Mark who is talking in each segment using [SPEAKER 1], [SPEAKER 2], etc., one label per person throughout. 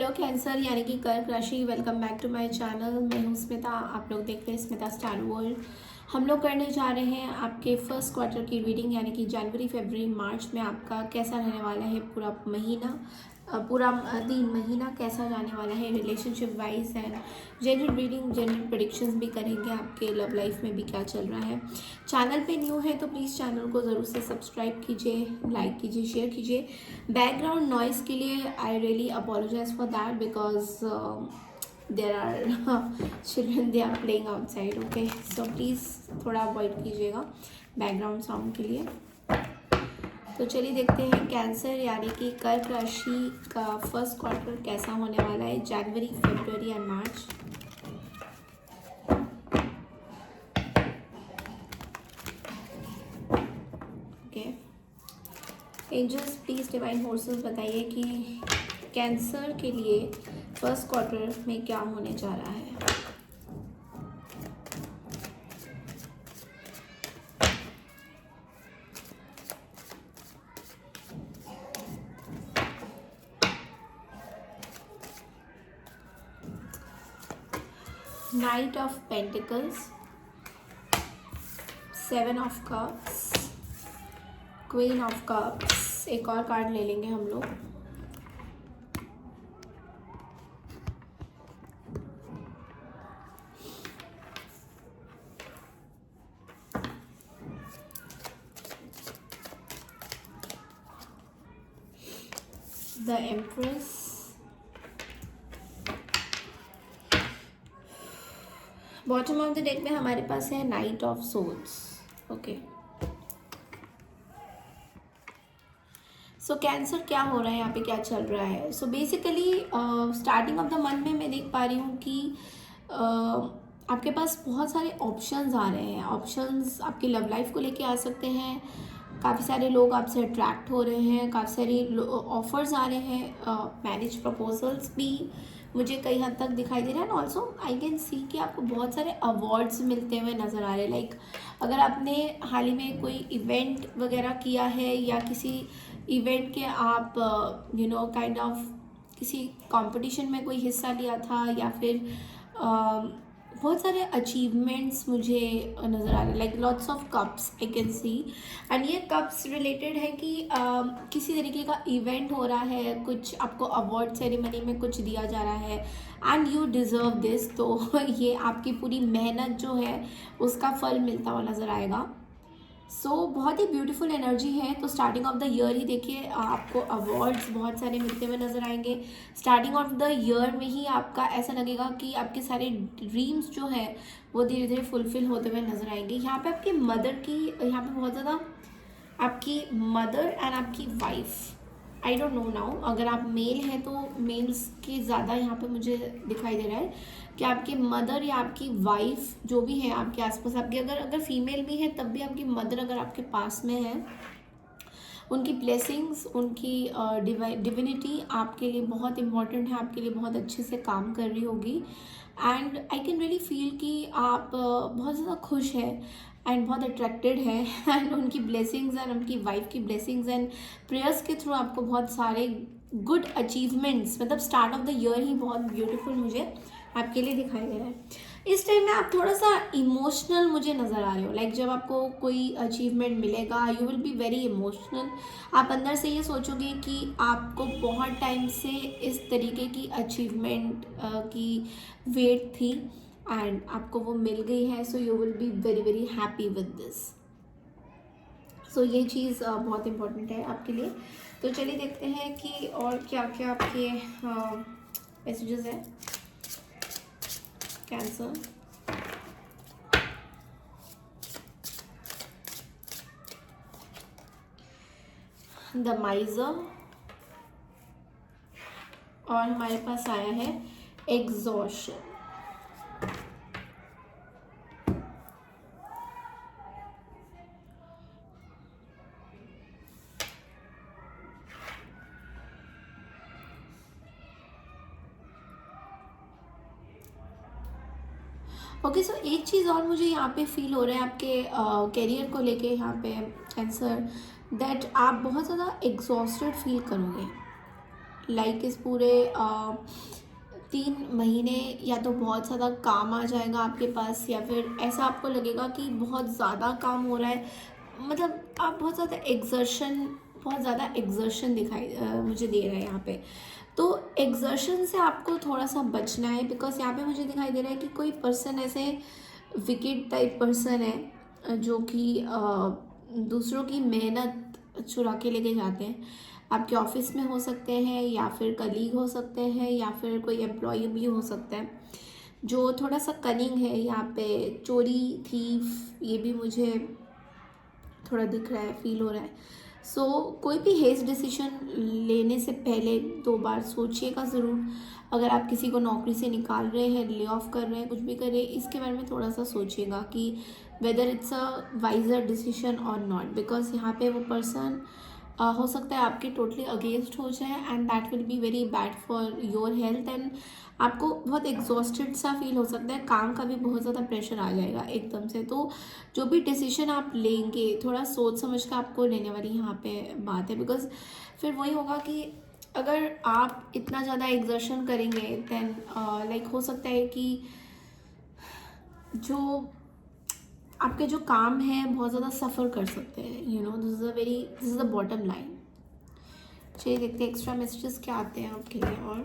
[SPEAKER 1] Hello cancer यानी कि कर्क राशि, welcome back to my channel. मैं हूँ स्मिता, आप लोग देखते हैं स्मिता स्टार वर्ल्ड। हम लोग करने जा रहे हैं आपके फर्स्ट क्वार्टर की रीडिंग, यानी कि जनवरी फरवरी मार्च में आपका कैसा रहने वाला है पूरा महीना, पूरा 3 महीना कैसा जाने वाला है relationship wise. And general reading, general predictions भी करेंगे आपके लव लाइफ में भी क्या चल रहा है। चैनल पे न्यू है तो प्लीज़ चैनल को ज़रूर से सब्सक्राइब कीजिए, लाइक कीजिए, शेयर कीजिए। बैकग्राउंड नॉइज़ के लिए I really apologise for that because there are children, they are playing outside. Okay, so please थोड़ा अवॉइड कीजिएगा बैकग्राउंड साउंड के लिए। तो चलिए देखते हैं कैंसर यानी कि कर्क राशि का फर्स्ट क्वार्टर कैसा होने वाला है, जनवरी फरवरी and March. Okay, angels please divine forces बताइए कि कैंसर के लिए फर्स्ट क्वार्टर में क्या होने जा रहा है। Knight of Pentacles, 7 of Cups, Queen of Cups। एक और कार्ड ले लेंगे हम लोग। The Empress, bottom of the deck में हमारे पास है knight of souls. Okay, so Cancer क्या हो रहा है यहाँ पे, क्या चल रहा है। So basically starting of the month में मैं देख पा रही हूँ कि आपके पास बहुत सारे ऑप्शंस आ रहे हैं। ऑप्शंस आपकी लव लाइफ को लेके आ सकते हैं। काफ़ी सारे लोग आपसे अट्रैक्ट हो रहे हैं, काफ़ी सारे ऑफर्स आ रहे हैं, मैरिज प्रपोजल्स भी मुझे कई हद तक दिखाई दे रहा है। And also I can see कि आपको बहुत सारे अवार्ड्स मिलते हुए नज़र आ रहे हैं। लाइक अगर आपने हाल ही में कोई इवेंट वगैरह किया है या किसी इवेंट के आप काइंड ऑफ किसी कंपटीशन में कोई हिस्सा लिया था, या फिर बहुत सारे अचीवमेंट्स मुझे नज़र आ रहे हैं। Like lots of cups I can see. And ये कप्स रिलेटेड है कि किसी तरीके का इवेंट हो रहा है, कुछ आपको अवार्ड सेरेमनी में कुछ दिया जा रहा है एंड यू डिज़र्व दिस। तो ये आपकी पूरी मेहनत जो है उसका फल मिलता हुआ नज़र आएगा। सो बहुत ही ब्यूटीफुल एनर्जी है। तो स्टार्टिंग ऑफ द ईयर ही देखिए आपको अवार्ड्स बहुत सारे मिलते हुए नज़र आएंगे। स्टार्टिंग ऑफ द ईयर में ही आपका ऐसा लगेगा कि आपके सारे ड्रीम्स जो है वो धीरे धीरे फुलफिल होते हुए नज़र आएंगे। यहाँ पे आपकी मदर की, यहाँ पे बहुत ज़्यादा आपकी मदर एंड आपकी wife, I don't know now, अगर आप मेल हैं तो मेल्स की ज़्यादा यहाँ पे मुझे दिखाई दे रहा है कि आपकी मदर या आपकी वाइफ जो भी है आपके आसपास, आपकी अगर फीमेल भी है तब भी आपकी मदर अगर आपके पास में है, उनकी ब्लेसिंग्स, उनकी डिविनिटी आपके लिए बहुत इम्पॉर्टेंट है, आपके लिए बहुत अच्छे से काम कर रही होगी। And I can really feel कि आप बहुत ज़्यादा खुश है एंड बहुत अट्रैक्टेड है एंड उनकी ब्लेसिंग्स एंड उनकी वाइफ की ब्लेसिंग्स एंड प्रेयर्स के थ्रू आपको बहुत सारे गुड अचीवमेंट्स, मतलब स्टार्ट ऑफ द ईयर ही बहुत ब्यूटीफुल मुझे आपके लिए दिखाई दे रहा है। इस टाइम में आप थोड़ा सा इमोशनल मुझे नज़र आ रहे हो। लाइक जब आपको कोई अचीवमेंट मिलेगा you will be very emotional. आप अंदर से ये सोचोगे कि आपको बहुत टाइम से इस तरीके की अचीवमेंट की वेट थी एंड आपको वो मिल गई है। So you will be very very happy with this. So ये चीज़ बहुत इम्पोर्टेंट है आपके लिए। तो चलिए देखते हैं कि और क्या क्या आपके मैसेजेस हैं कैंसर। द माइजर, और हमारे पास आया है एग्जॉशन। ओके, सो एक चीज़ और मुझे यहाँ पे फील हो रहा है आपके करियर को लेके यहाँ पे कैंसर, दैट आप बहुत ज़्यादा एग्जॉस्टेड फील करोगे। लाइक इस पूरे 3 महीने या तो बहुत ज़्यादा काम आ जाएगा आपके पास, या फिर ऐसा आपको लगेगा कि बहुत ज़्यादा काम हो रहा है, मतलब आप बहुत ज़्यादा एग्जर्शन मुझे दे रहा है यहाँ पे। तो एग्जर्शन से आपको थोड़ा सा बचना है, बिकॉज यहाँ पे मुझे दिखाई दे रहा है कि कोई पर्सन ऐसे विकेट टाइप पर्सन है जो कि दूसरों की मेहनत चुरा के लेके जाते हैं। आपके ऑफिस में हो सकते हैं, या फिर कलीग हो सकते हैं, या फिर कोई एम्प्लॉय भी हो सकता है जो थोड़ा सा कनिंग है। यहाँ पे चोरी, थीफ, ये भी मुझे थोड़ा दिख रहा है, फील हो रहा है। सो कोई भी हेज डिसीजन लेने से पहले 2 बार सोचिएगा ज़रूर। अगर आप किसी को नौकरी से निकाल रहे हैं, ले ऑफ कर रहे हैं, कुछ भी कर रहे हैं, इसके बारे में थोड़ा सा सोचिएगा कि whether it's a wiser decision और नॉट, बिकॉज यहाँ पे वो पर्सन हो सकता है आपके टोटली अगेंस्ट हो जाए, and that will be very bad for your health, and आपको बहुत एग्जॉस्टेड सा फील हो सकता है, काम का भी बहुत ज़्यादा प्रेशर आ जाएगा एकदम से। तो जो भी डिसीजन आप लेंगे थोड़ा सोच समझ कर आपको लेने वाली यहाँ पे बात है, बिकॉज फिर वही होगा कि अगर आप इतना ज़्यादा एग्जर्शन करेंगे देन लाइक हो सकता है कि जो आपके जो काम है बहुत ज़्यादा सफ़र कर सकते हैं। This is the bottom line. चलिए देखते हैं एक्स्ट्रा मैसेजेस क्या आते हैं आपके लिए। और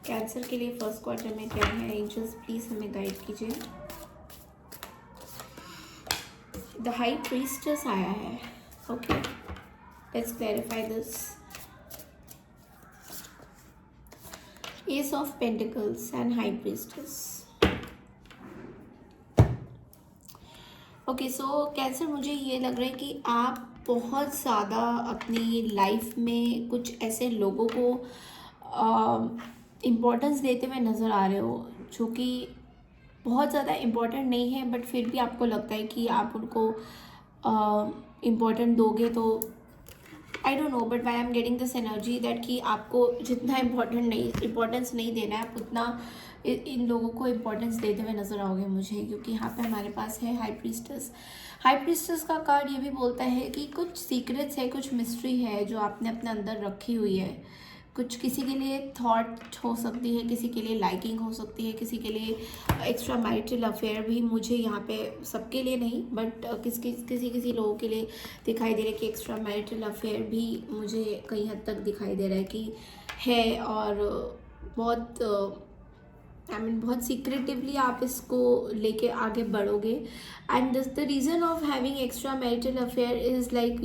[SPEAKER 1] कैंसर के लिए फर्स्ट क्वार्टर में क्या है, एंजल्स प्लीज हमें गाइड कीजिए। द हाई प्रीस्टेस आया है। Okay, let's clarify this. S of pentacles and high priestess. Okay, so cancer, मुझे ये लग रहा है कि आप बहुत ज़्यादा अपनी लाइफ में कुछ ऐसे लोगों को इम्पोर्टेंस देते हुए नज़र आ रहे हो जो कि बहुत ज़्यादा इम्पोर्टेंट नहीं है, बट फिर भी आपको लगता है कि आप उनको इम्पोर्टेंट दोगे। तो I don't know, but I am getting this energy that कि आपको जितना इम्पोर्टेंस नहीं देना है, आप उतना इन लोगों को इम्पोर्टेंस देते हुए नज़र आओगे मुझे, क्योंकि यहाँ पे हमारे पास है हाई प्रीस्टेस। हाई प्रीस्टेस का कार्ड ये भी बोलता है कि कुछ सीक्रेट्स है, कुछ मिस्ट्री है जो आपने अपने अंदर रखी हुई है। कुछ किसी के लिए थॉट हो सकती है, किसी के लिए लाइकिंग हो सकती है, किसी के लिए एक्स्ट्रा मैरिटल अफेयर भी, मुझे यहाँ पे सबके लिए नहीं बट किसी लोगों के लिए दिखाई दे रहा है कि एक्स्ट्रा मैरिटल अफेयर भी मुझे कई हद तक दिखाई दे रहा है कि है। और बहुत बहुत सीक्रेटिवली आप इसको लेके आगे बढ़ोगे। And this the reason of having extra marital affair is like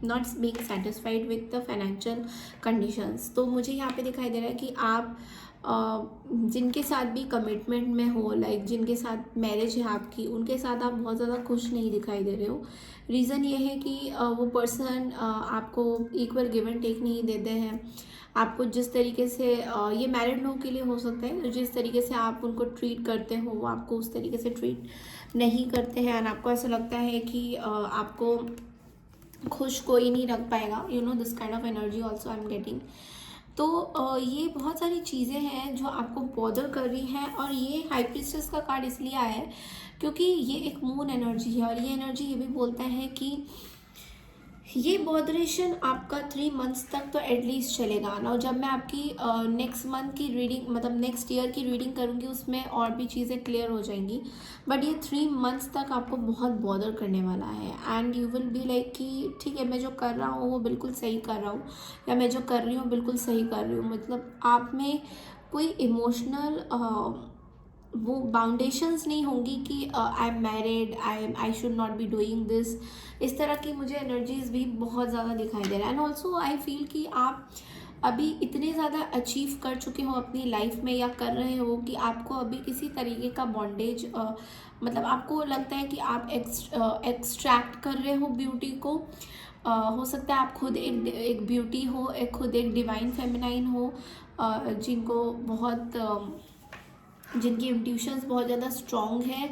[SPEAKER 1] not being satisfied with the financial conditions. तो मुझे यहाँ पे दिखाई दे रहा है कि आप जिनके साथ भी कमिटमेंट में हो, लाइक जिनके साथ मैरिज है आपकी, उनके साथ आप बहुत ज़्यादा खुश नहीं दिखाई दे रहे हो। रीज़न ये है कि वो पर्सन आपको इक्वल गिव एंड टेक नहीं देते हैं। आपको जिस तरीके से ये मैरिड लोगों के लिए हो सकता है, जिस तरीके से आप उनको ट्रीट करते हो वो आपको उस तरीके से ट्रीट नहीं करते हैं, एंड आपको ऐसा लगता है कि आपको खुश कोई नहीं रख पाएगा। This kind of energy also I am getting. तो ये बहुत सारी चीज़ें हैं जो आपको बॉदर कर रही हैं, और ये हाई प्रीस्टेस का कार्ड इसलिए आया है क्योंकि ये एक मून एनर्जी है, और ये एनर्जी ये भी बोलता है कि ये बॉदरेशन आपका 3 मंथ्स तक तो एटलीस्ट चलेगा ना। जब मैं आपकी नेक्स्ट मंथ की रीडिंग, मतलब नेक्स्ट ईयर की रीडिंग करूँगी, उसमें और भी चीज़ें क्लियर हो जाएंगी, बट ये 3 मंथ्स तक आपको बहुत बॉदर करने वाला है। And you will be like कि ठीक है, मैं जो कर रहा हूँ वो बिल्कुल सही कर रहा हूँ, या मैं जो कर रही हूँ बिल्कुल सही कर रही हूँ। मतलब आप में कोई इमोशनल वो बाउंडेशंस नहीं होंगी कि I am married, I should not be doing this. इस तरह की मुझे एनर्जीज भी बहुत ज़्यादा दिखाई दे रहा है। एंड ऑल्सो आई फील कि आप अभी इतने ज़्यादा अचीव कर चुके हो अपनी लाइफ में, या कर रहे हो, कि आपको अभी किसी तरीके का बॉन्डेज मतलब आपको लगता है कि आप एक्सट्रैक्ट कर रहे हो ब्यूटी को। हो सकता है आप खुद एक ब्यूटी हो, खुद एक डिवाइन फेमिनाइन हो, जिनको बहुत जिनकी इंट्यूशंस बहुत ज़्यादा स्ट्रॉन्ग है,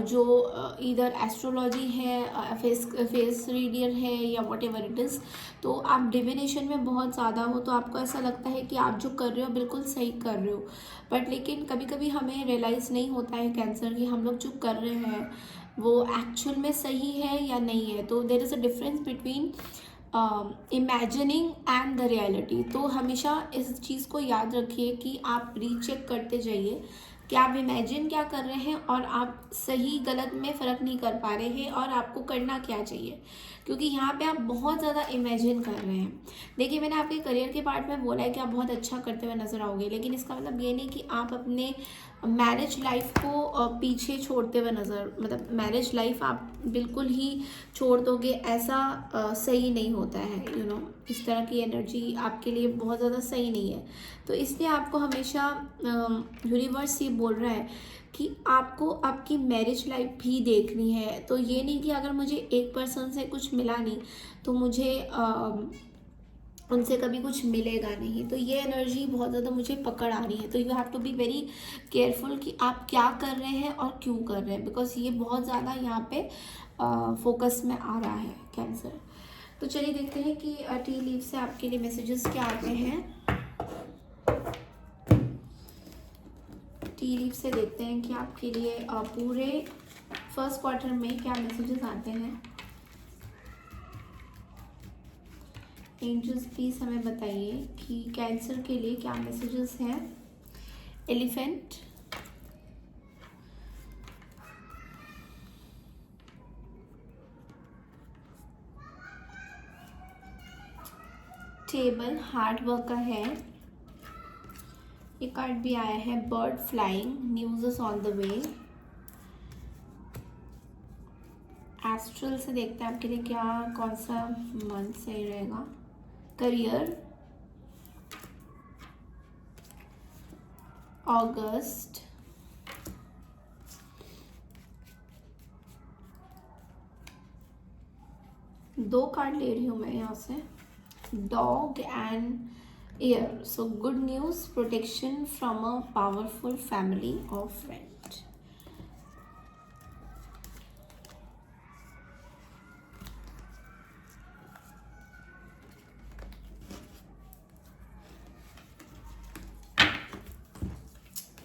[SPEAKER 1] जो इधर एस्ट्रोलॉजी है, फेस रीडर है, या वॉट एवर इट इज़। तो आप डिविनेशन में बहुत ज़्यादा हो, तो आपको ऐसा लगता है कि आप जो कर रहे हो बिल्कुल सही कर रहे हो। बट लेकिन कभी कभी हमें रियलाइज़ नहीं होता है कैंसर कि हम लोग जो कर रहे हैं वो एक्चुअल में सही है या नहीं है। तो there is a difference between imagining and the reality. तो हमेशा इस चीज़ को याद रखिए कि आप रीचेक करते जाइए कि आप इमेजिन क्या कर रहे हैं और आप सही गलत में फ़र्क नहीं कर पा रहे हैं और आपको करना क्या चाहिए, क्योंकि यहाँ पे आप बहुत ज़्यादा इमेजिन कर रहे हैं। देखिए, मैंने आपके करियर के पार्ट में बोला है कि आप बहुत अच्छा करते हुए नज़र आओगे, लेकिन इसका मतलब ये नहीं कि आप अपने मैरिज लाइफ को पीछे छोड़ते हुए मतलब मैरिज लाइफ आप बिल्कुल ही छोड़ दोगे, ऐसा सही नहीं होता है। इस तरह की एनर्जी आपके लिए बहुत ज़्यादा सही नहीं है। तो इसलिए आपको हमेशा यूनिवर्स ये बोल रहा है कि आपको आपकी मैरिज लाइफ भी देखनी है। तो ये नहीं कि अगर मुझे एक पर्सन से कुछ मिला नहीं तो मुझे उनसे कभी कुछ मिलेगा नहीं। तो ये एनर्जी बहुत ज़्यादा मुझे पकड़ आ रही है। तो you have to be very careful कि आप क्या कर रहे हैं और क्यों कर रहे हैं, बिकॉज ये बहुत ज़्यादा यहाँ पे फोकस में आ रहा है कैंसर। तो चलिए देखते हैं कि टी लीव से आपके लिए मैसेजेस क्या आते हैं। टी लीव से देखते हैं कि आपके लिए पूरे फर्स्ट क्वार्टर में क्या मैसेजेस आते हैं। एंजल्स प्लीज हमें बताइए कि कैंसर के लिए क्या मैसेजेस हैं। एलिफेंट, टेबल हार्ड वर्क का है। ये कार्ड भी आया है bird flying, news is on the way. Astral से देखते हैं आपके लिए क्या कौन सा मंथ सही रहेगा। करियर, अगस्त, दो कार्ड ले रही हूँ मैं यहाँ से, dog and air. So good news, protection from a powerful family और फ्रेंड।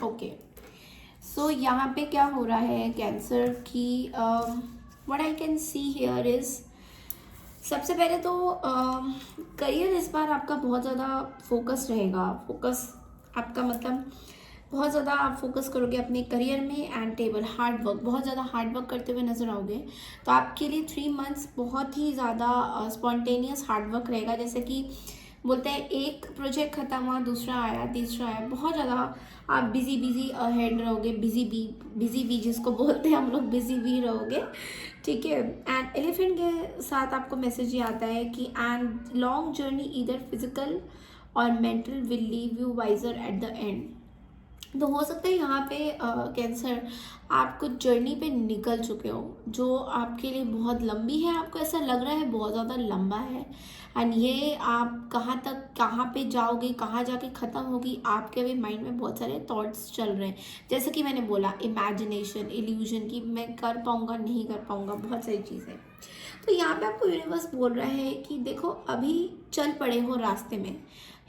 [SPEAKER 1] ओके, सो यहाँ पे क्या हो रहा है कैंसर की, what I can see here is, सबसे पहले तो करियर इस बार आपका बहुत ज़्यादा फोकस रहेगा। फोकस आपका मतलब बहुत ज़्यादा आप फोकस करोगे अपने करियर में। एंड टेबल हार्ड वर्क, बहुत ज़्यादा हार्ड वर्क करते हुए नज़र आओगे। तो आपके लिए 3 मंथ्स बहुत ही ज़्यादा स्पॉन्टेनियस हार्ड वर्क रहेगा। जैसे कि बोलते हैं एक प्रोजेक्ट ख़त्म हुआ, दूसरा आया, तीसरा आया, बहुत ज़्यादा आप बिजी हेड रहोगे। बिजी बी जिसको बोलते हैं हम लोग, बिजी बी रहोगे, ठीक है। एंड एलिफेंट के साथ आपको मैसेज ये आता है कि and long journey either physical और mental will leave you wiser at the end. तो हो सकता है यहाँ पे कैंसर आप कुछ जर्नी पे निकल चुके हो जो आपके लिए बहुत लंबी है। आपको ऐसा लग रहा है बहुत ज़्यादा लंबा है, एंड ये आप कहाँ तक, कहाँ पे जाओगे, कहाँ जाके ख़त्म होगी, आपके भी माइंड में बहुत सारे थॉट्स चल रहे हैं। जैसे कि मैंने बोला, इमेजिनेशन, इल्यूजन की मैं कर पाऊँगा नहीं कर पाऊँगा, बहुत सारी चीज़ें। तो यहाँ पे आपको यूनिवर्स बोल रहा है कि देखो अभी चल पड़े हो रास्ते में,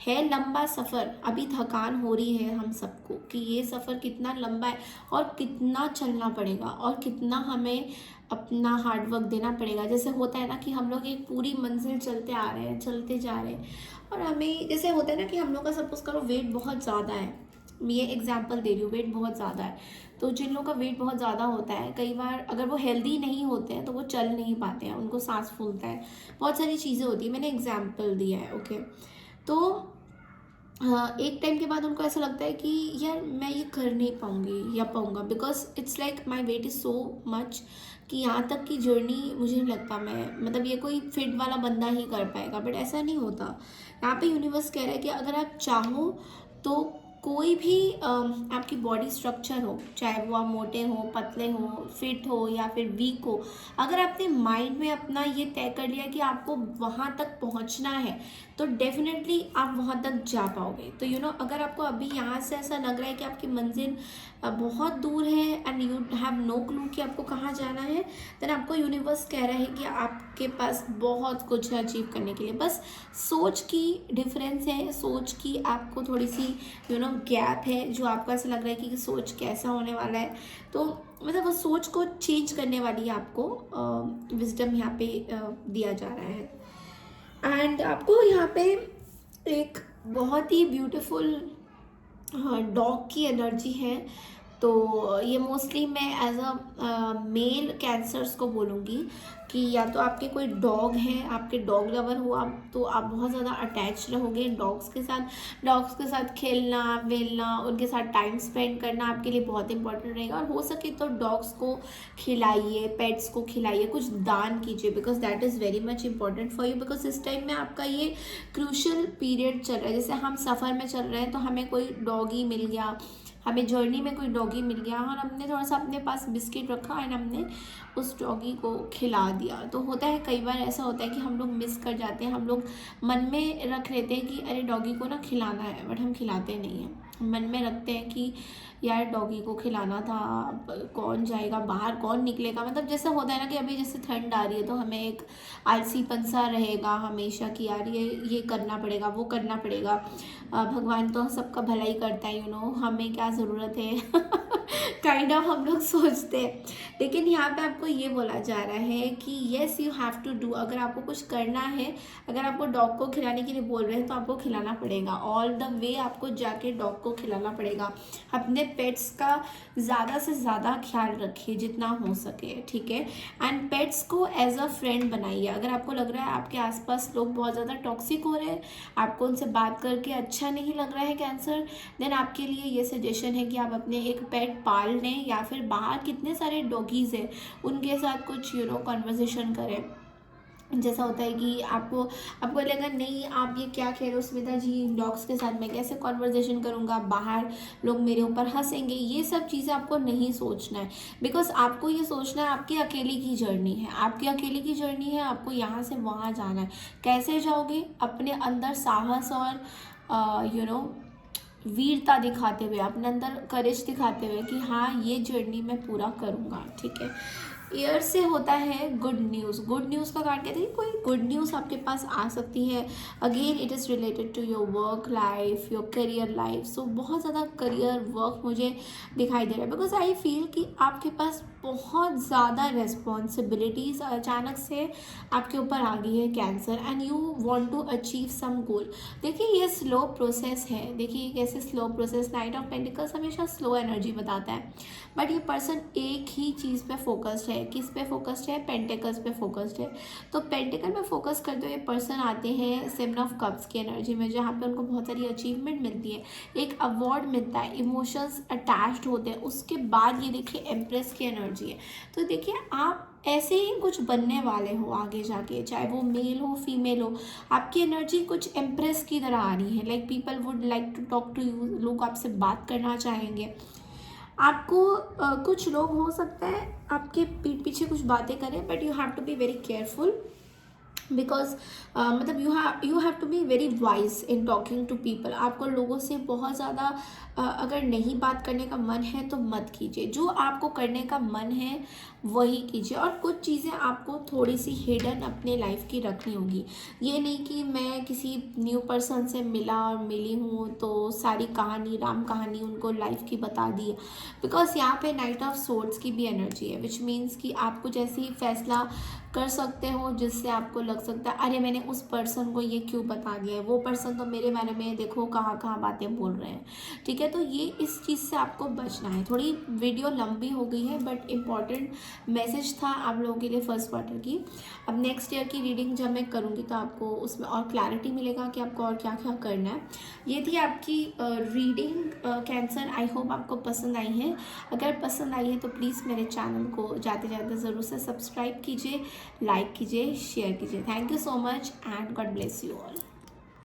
[SPEAKER 1] है लंबा सफ़र, अभी थकान हो रही है हम सबको कि ये सफ़र कितना लंबा है और कितना चलना पड़ेगा और कितना हमें अपना हार्डवर्क देना पड़ेगा। जैसे होता है ना कि हम लोग एक पूरी मंजिल चलते आ रहे हैं, चलते जा रहे हैं, और हमें जैसे होता है ना कि हम लोग का सपोज करो वेट बहुत ज़्यादा है, मैं ये एग्जांपल दे रही हूँ, वेट बहुत ज़्यादा है। तो जिन लोगों का वेट बहुत ज़्यादा होता है, कई बार अगर वो हेल्दी नहीं होते हैं तो वो चल नहीं पाते हैं, उनको सांस फूलता है, बहुत सारी चीज़ें होती है, मैंने एग्जाम्पल दिया है, ओके। तो एक टाइम के बाद उनको ऐसा लगता है कि यार मैं ये कर नहीं पाऊँगी या पाऊँगा, because it's like my weight is so much कि यहाँ तक की जर्नी मुझे नहीं लगता मैं, मतलब ये कोई फिट वाला बंदा ही कर पाएगा, बट ऐसा नहीं होता। यहाँ पे यूनिवर्स कह रहा है कि अगर आप चाहो तो कोई भी आपकी बॉडी स्ट्रक्चर हो, चाहे वो आप मोटे हो, पतले हो, फिट हो या फिर वीक हो, अगर आपने माइंड में अपना ये तय कर लिया कि आपको वहाँ तक पहुँचना है तो डेफिनेटली आप वहाँ तक जा पाओगे। तो अगर आपको अभी यहाँ से ऐसा लग रहा है कि आपकी मंजिल बहुत दूर है and you have no clue कि आपको कहाँ जाना है, देन आपको यूनिवर्स कह रहा है कि आपके पास बहुत कुछ है अचीव करने के लिए। बस सोच की डिफरेंस है, सोच की आपको थोड़ी सी गैप है जो आपको ऐसा लग रहा है कि सोच कैसा होने वाला है, तो मतलब वो सोच को चेंज करने वाली आपको विजडम यहाँ पे दिया जा रहा है। एंड आपको यहाँ पे एक बहुत ही ब्यूटीफुल डॉग की एनर्जी है। तो ये मोस्टली मैं एज अ मेल कैंसर्स को बोलूँगी कि या तो आपके कोई डॉग हैं, आपके डॉग लवर हो आप, तो आप बहुत ज़्यादा अटैच रहोगे डॉग्स के साथ खेलना वेलना, उनके साथ टाइम स्पेंड करना आपके लिए बहुत इंपॉर्टेंट रहेगा। और हो सके तो डॉग्स को खिलाइए, पेट्स को खिलाइए, कुछ दान कीजिए, because that is very much important for you. Because इस टाइम में आपका ये क्रूशल पीरियड चल रहा है, जैसे हम सफ़र में चल रहे हैं तो हमें कोई डॉगी मिल गया, हमें जर्नी में कोई डॉगी मिल गया और हमने थोड़ा सा अपने पास बिस्किट रखा एंड हमने उस डॉगी को खिला दिया। तो होता है कई बार ऐसा होता है कि हम लोग मिस कर जाते हैं, हम लोग मन में रख लेते हैं कि अरे डॉगी को ना खिलाना है, बट हम खिलाते नहीं हैं। मन में रखते हैं कि यार डॉगी को खिलाना था, कौन जाएगा बाहर, कौन निकलेगा। मतलब जैसा होता है ना कि अभी जैसे ठंड आ रही है तो हमें एक आलसीपन सा रहेगा हमेशा कि यार ये करना पड़ेगा, वो करना पड़ेगा। भगवान तो सबका भला ही करता है, हमें क्या ज़रूरत है काइंड ऑफ हम लोग सोचते हैं। लेकिन यहाँ पे आपको ये बोला जा रहा है कि yes you have to do. अगर आपको कुछ करना है, अगर आपको डॉग को खिलाने के लिए बोल रहे हैं तो आपको खिलाना पड़ेगा, ऑल द वे आपको जाके डॉग को खिलाना पड़ेगा। अपने पेट्स का ज़्यादा से ज़्यादा ख्याल रखिए जितना हो सके, ठीक है। एंड पेट्स को एज अ फ्रेंड बनाइए। अगर आपको लग रहा है आपके आसपास लोग बहुत ज़्यादा टॉक्सिक हो रहे हैं, आपको उनसे बात करके अच्छा नहीं लग रहा है कैंसर, देन आपके लिए ये सजेशन है कि आप अपने एक पेट पाल लें, या फिर बाहर कितने सारे डॉगीज़ हैं उनके साथ कुछ कॉन्वर्सेशन करें। जैसा होता है कि आपको लगा नहीं आप ये क्या कह रहे हो स्मिता जी, डॉग्स के साथ मैं कैसे कॉन्वर्जेशन करूँगा, बाहर लोग मेरे ऊपर हंसेंगे, ये सब चीज़ें आपको नहीं सोचना है। बिकॉज आपको ये सोचना है आपकी अकेले की जर्नी है, आपकी अकेले की जर्नी है, आपको यहाँ से वहाँ जाना है। कैसे जाओगे? अपने अंदर साहस और वीरता दिखाते हुए, अपने अंदर करेज दिखाते हुए कि हाँ ये जर्नी मैं पूरा करूँगा, ठीक है। ईयर से होता है गुड न्यूज़। गुड न्यूज़ का कार्ड कहते हैं कोई गुड न्यूज़ आपके पास आ सकती है। Again it is related to your work life, your career life. सो बहुत ज़्यादा करियर वर्क मुझे दिखाई दे रहा है, बिकॉज आई फील कि आपके पास बहुत ज़्यादा रिस्पॉन्सिबिलिटीज़ अचानक से आपके ऊपर आ गई है Cancer, and you want to achieve some goal. देखिए ये स्लो प्रोसेस है, देखिए कैसे slow process, knight of pentacles हमेशा स्लो एनर्जी बताता है, बट ये पर्सन एक ही चीज़ पे फोकस्ड है। किस पे फोकस्ड है? पेंटिकल्स पे फोकस्ड है। तो पेंटिकल में फोकस करते हुए पर्सन आते हैं 7 ऑफ कप्स की एनर्जी में, जहाँ पे उनको बहुत सारी अचीवमेंट मिलती है, एक अवार्ड मिलता है, इमोशंस अटैच्ड होते हैं। उसके बाद ये देखिए एम्प्रेस की एनर्जी है। तो देखिए आप ऐसे ही कुछ बनने वाले हो आगे जाके, चाहे वो मेल हो फीमेल हो। आपकी एनर्जी कुछ एम्प्रेस की तरह आ रही है, like people would like to talk to you, लोग आपसे बात करना चाहेंगे। आपको कुछ लोग हो सकता है आपके पीठ पीछे कुछ बातें करें, but you have to be very careful, because मतलब you have to be very wise in talking to people. आपको लोगों से बहुत ज़्यादा अगर नहीं बात करने का मन है तो मत कीजिए, जो आपको करने का मन है वही कीजिए। और कुछ चीज़ें आपको थोड़ी सी हिडन अपने लाइफ की रखनी होगी। ये नहीं कि मैं किसी न्यू पर्सन से मिली हूँ तो सारी कहानी राम कहानी उनको लाइफ की बता दी है, बिकॉज यहाँ पे नाइट ऑफ सोर्ड्स की भी एनर्जी है, विच मीन्स कि आप कुछ ऐसी फैसला कर सकते हो जिससे आपको लग सकता है अरे मैंने उस पर्सन को ये क्यों बता दिया है, वो पर्सन तो मेरे बारे में देखो कहाँ कहाँ बातें बोल रहे हैं, ठीक है। तो ये इस चीज़ से आपको बचना है। थोड़ी वीडियो लंबी हो गई है, बट इम्पॉर्टेंट मैसेज था आप लोगों के लिए फर्स्ट क्वार्टर की। अब नेक्स्ट ईयर की रीडिंग जब मैं करूँगी तो आपको उसमें और क्लैरिटी मिलेगा कि आपको और क्या क्या करना है। ये थी आपकी रीडिंग कैंसर। आई होप आपको पसंद आई है। अगर पसंद आई है तो प्लीज़ मेरे चैनल को जाते जाते ज़रूर से सब्सक्राइब कीजिए, लाइक कीजिए, शेयर कीजिए। Thank you so much and God bless you all.